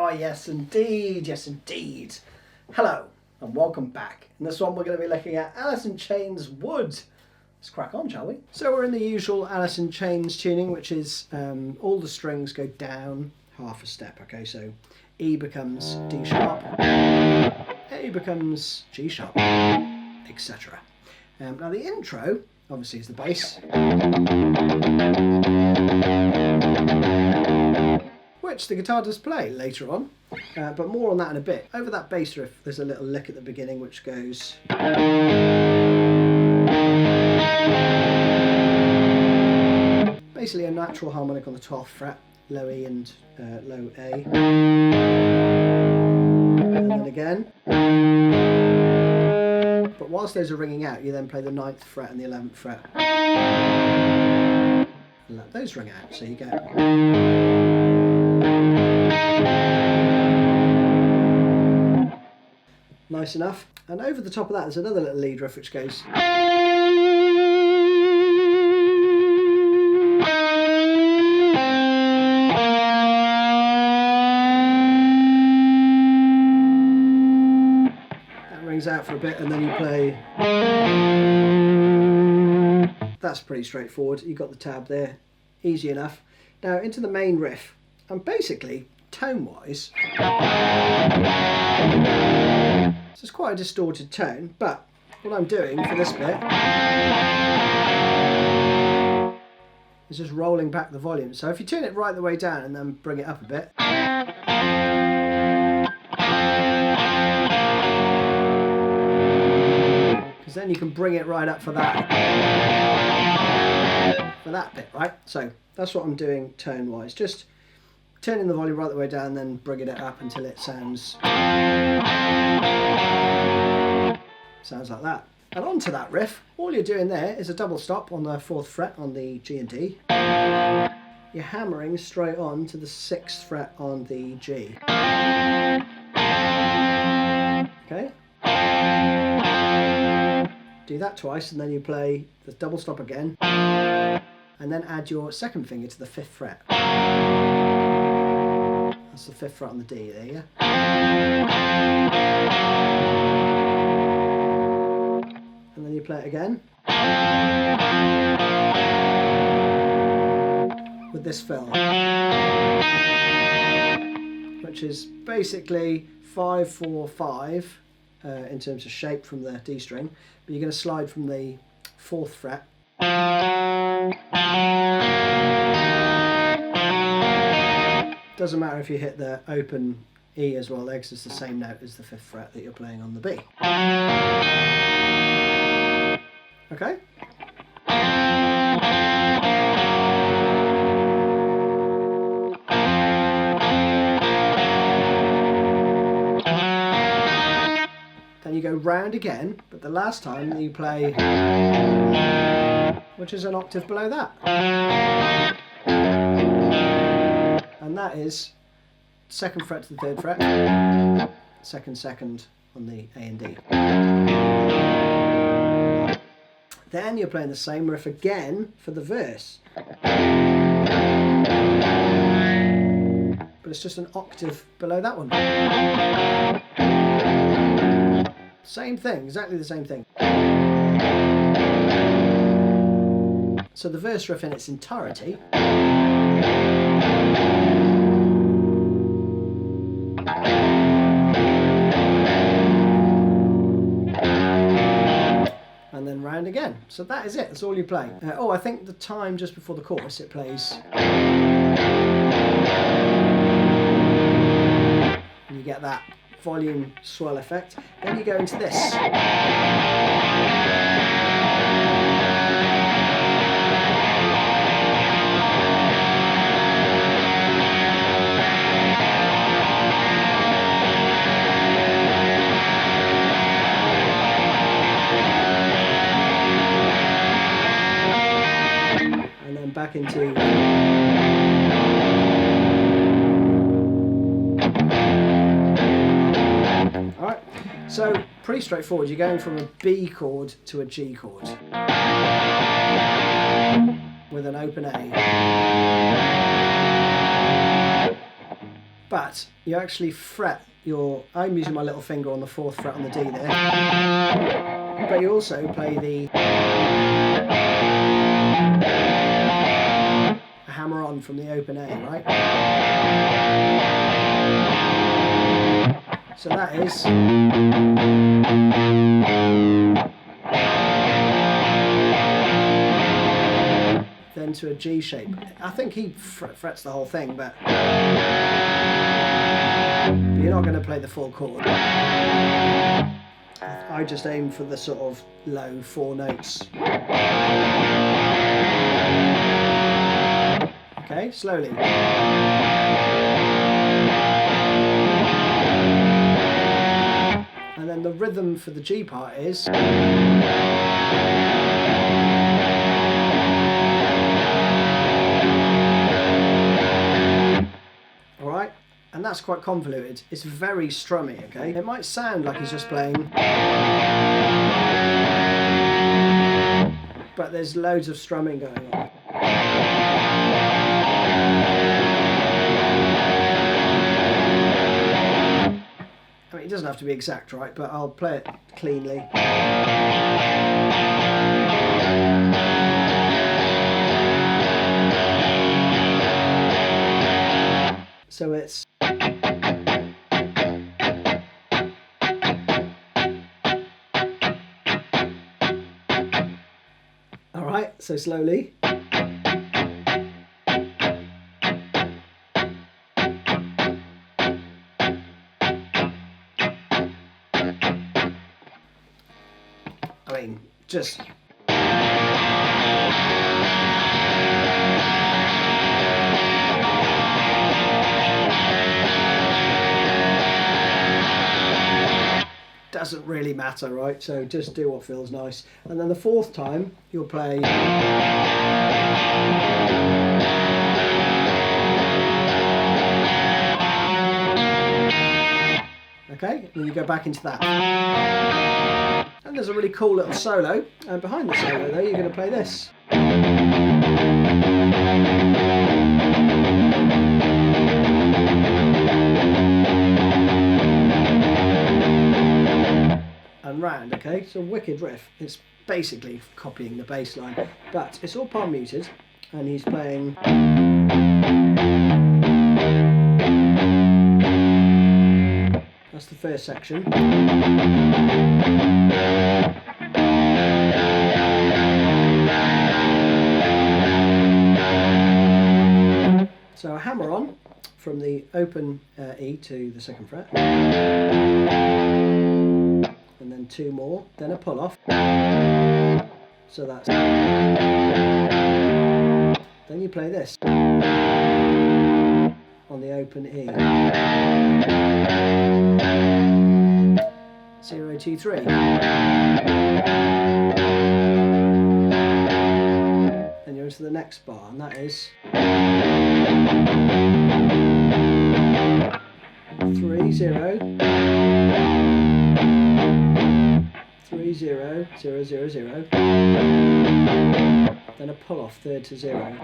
Ah, yes indeed, yes indeed. Hello and welcome back. In this one we're going to be looking at Alice in Chains Wood. Let's crack on, shall we? So we're in the usual Alice in Chains tuning, which is all the strings go down half a step. Okay, so E becomes D sharp, A becomes G sharp, etc. Now the intro obviously is the bass, which the guitar does play later on, but more on that in a bit. Over that bass riff there's a little lick at the beginning which goes basically a natural harmonic on the 12th fret, low E and low A, and then again. But whilst those are ringing out, you then play the 9th fret and the 11th fret and let those ring out, so you get nice enough. And over the top of that there's another little lead riff which goes out for a bit, and then you play. That's pretty straightforward. You've got the tab there, easy enough. Now into the main riff, and basically tone wise so it's quite a distorted tone, but what I'm doing for this bit is just rolling back the volume. So if you turn it right the way down and then bring it up a bit, then you can bring it right up for that bit, right? So that's what I'm doing tone wise, just turning the volume right the way down, then bringing it up until it sounds like that. And onto that riff, all you're doing there is a double stop on the 4th fret on the G and D. You're hammering straight on to the 6th fret on the G. Okay? Do that twice, and then you play the double stop again, and then add your 2nd finger to the 5th fret. That's the 5th fret on the D there, yeah? And then you play it again with this fill, which is basically 5-4-5 in terms of shape from the D string, but you're going to slide from the 4th fret doesn't matter if you hit the open E as well there, because it's the same note as the 5th fret that you're playing on the B. Okay? Then you go round again, but the last time you play, which is an octave below that. And that is 2nd fret to the 3rd fret, 2nd on the A and D. Then you're playing the same riff again for the verse, but it's just an octave below that one. Same thing, exactly the same thing. So the verse riff in its entirety and then round again. So that is it, that's all you play. Oh, I think the time just before the chorus it plays, and you get that volume swell effect. Then you go into this. And then back into Alright, so pretty straightforward. You're going from a B chord to a G chord with an open A. but you actually fret your... I'm using my little finger on the 4th fret on the D there, but you also play the hammer on from the open A, right? So that is... then to a G shape. I think he frets the whole thing, but you're not going to play the full chord. I just aim for the sort of low 4 notes. Okay, slowly. And then the rhythm for the G part is... Alright, and that's quite convoluted. It's very strummy, okay? It might sound like he's just playing, but there's loads of strumming going on. I mean, it doesn't have to be exact, right? But I'll play it cleanly. So it's... Alright, so slowly. I mean, just... doesn't really matter, right? So just do what feels nice. And then the 4th time, you'll play... Okay, and then you go back into that. And there's a really cool little solo, and behind the solo though, you're going to play this. And round, okay? It's a wicked riff. It's basically copying the bass line, but it's all palm muted, and he's playing... That's the first section. So a hammer on from the open E to the 2nd fret. And then 2 more, then a pull off. So that's... Then you play this on the open E. 0, 2, 3. Then you're into the next bar, and that is 3, 0, 3, 0, 0, 0, 0. Then a pull off, 3rd to 0.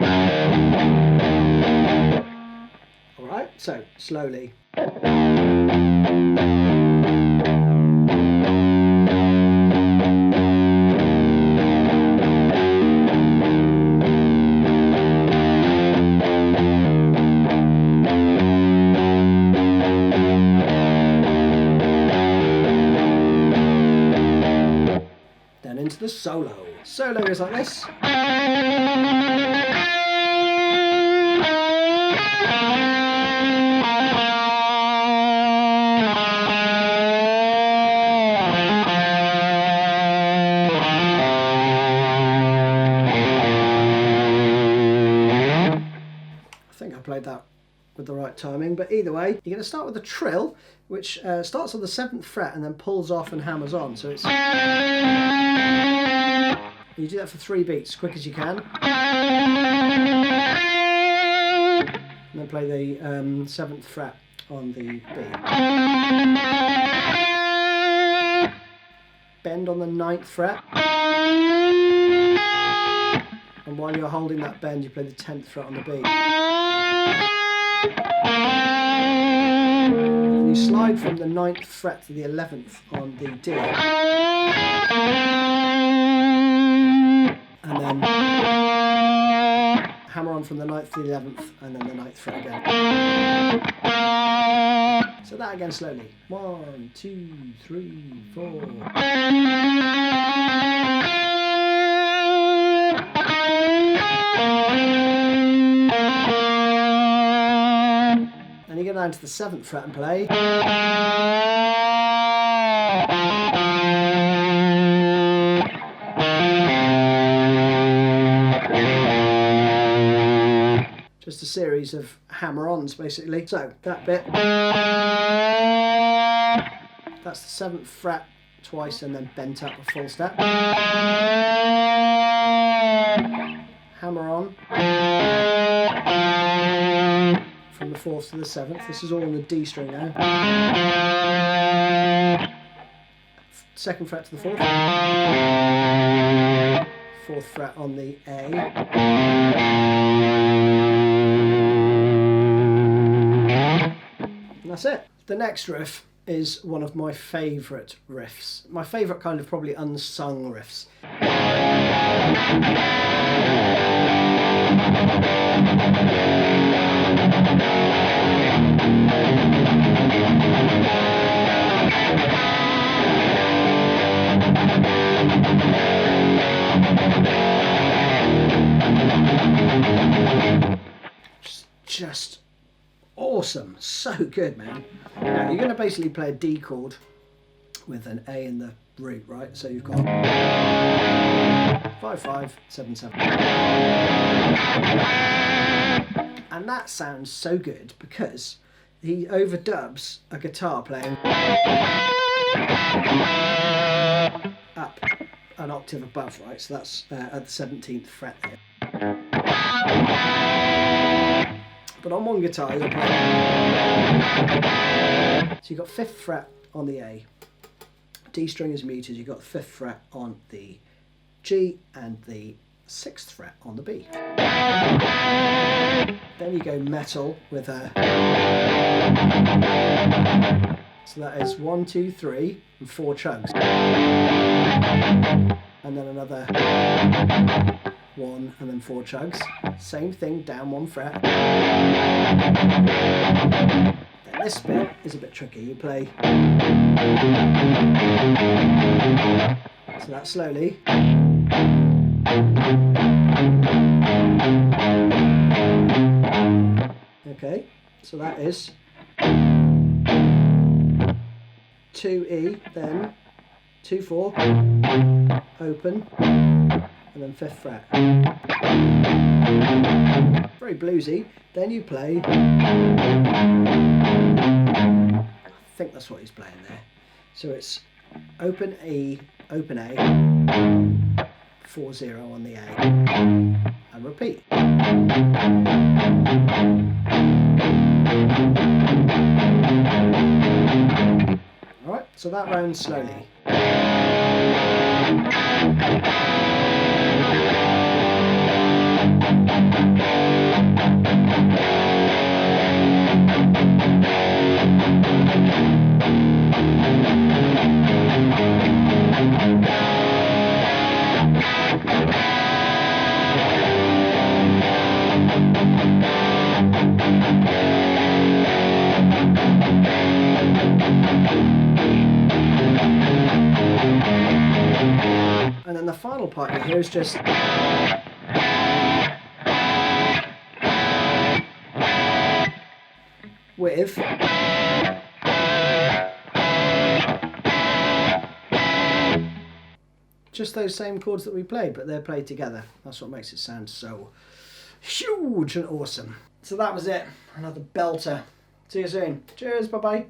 Alright, so slowly. Then into the solo. Solo is like this. Played that with the right timing, but either way, you're going to start with a trill, which starts on the 7th fret and then pulls off and hammers on. So it's... You do that for 3 beats, as quick as you can. And then play the 7th fret on the B. Bend on the 9th fret. And while you're holding that bend, you play the 10th fret on the B. you slide from the 9th fret to the 11th on the D. And then hammer on from the 9th to the 11th and then the 9th fret again. So that again slowly. 1, 2, 3, 4. Then you go down to the 7th fret and play. Just a series of hammer-ons basically. So that bit, that's the 7th fret twice and then bent up a full step. Hammer on from the 4th to the 7th. This is all on the D string now. 2nd fret to the 4th. 4th fret on the A. And that's it. The next riff is one of my favourite riffs. My favourite kind of probably unsung riffs. Just awesome, so good, man. Now you're going to basically play a D chord with an A in the root, right? So you've got 5 5 7 7, and that sounds so good because he overdubs a guitar playing up an octave above, right? So that's at the 17th fret there. But on one guitar you'll play. So you've got 5th fret on the A, D string is muted, you've got the 5th fret on the G and the 6th fret on the B. Then you go metal with a. So that is 1, 2, 3 and 4 chugs. And then another 1 and then 4 chugs. Same thing, down 1 fret. Then this bit is a bit tricky. You play. So that slowly. Okay, so that is 2E, then 2 4, open, and then 5th fret. Very bluesy. Then you play. I think that's what he's playing there. So it's open E, open A, 4 0 on the A, and repeat. Alright, so that rounds slowly. And then the final part you hear is just with just those same chords that we played, but they're played together. That's what makes it sound so huge and awesome. So that was it. Another belter. See you soon. Cheers. Bye bye.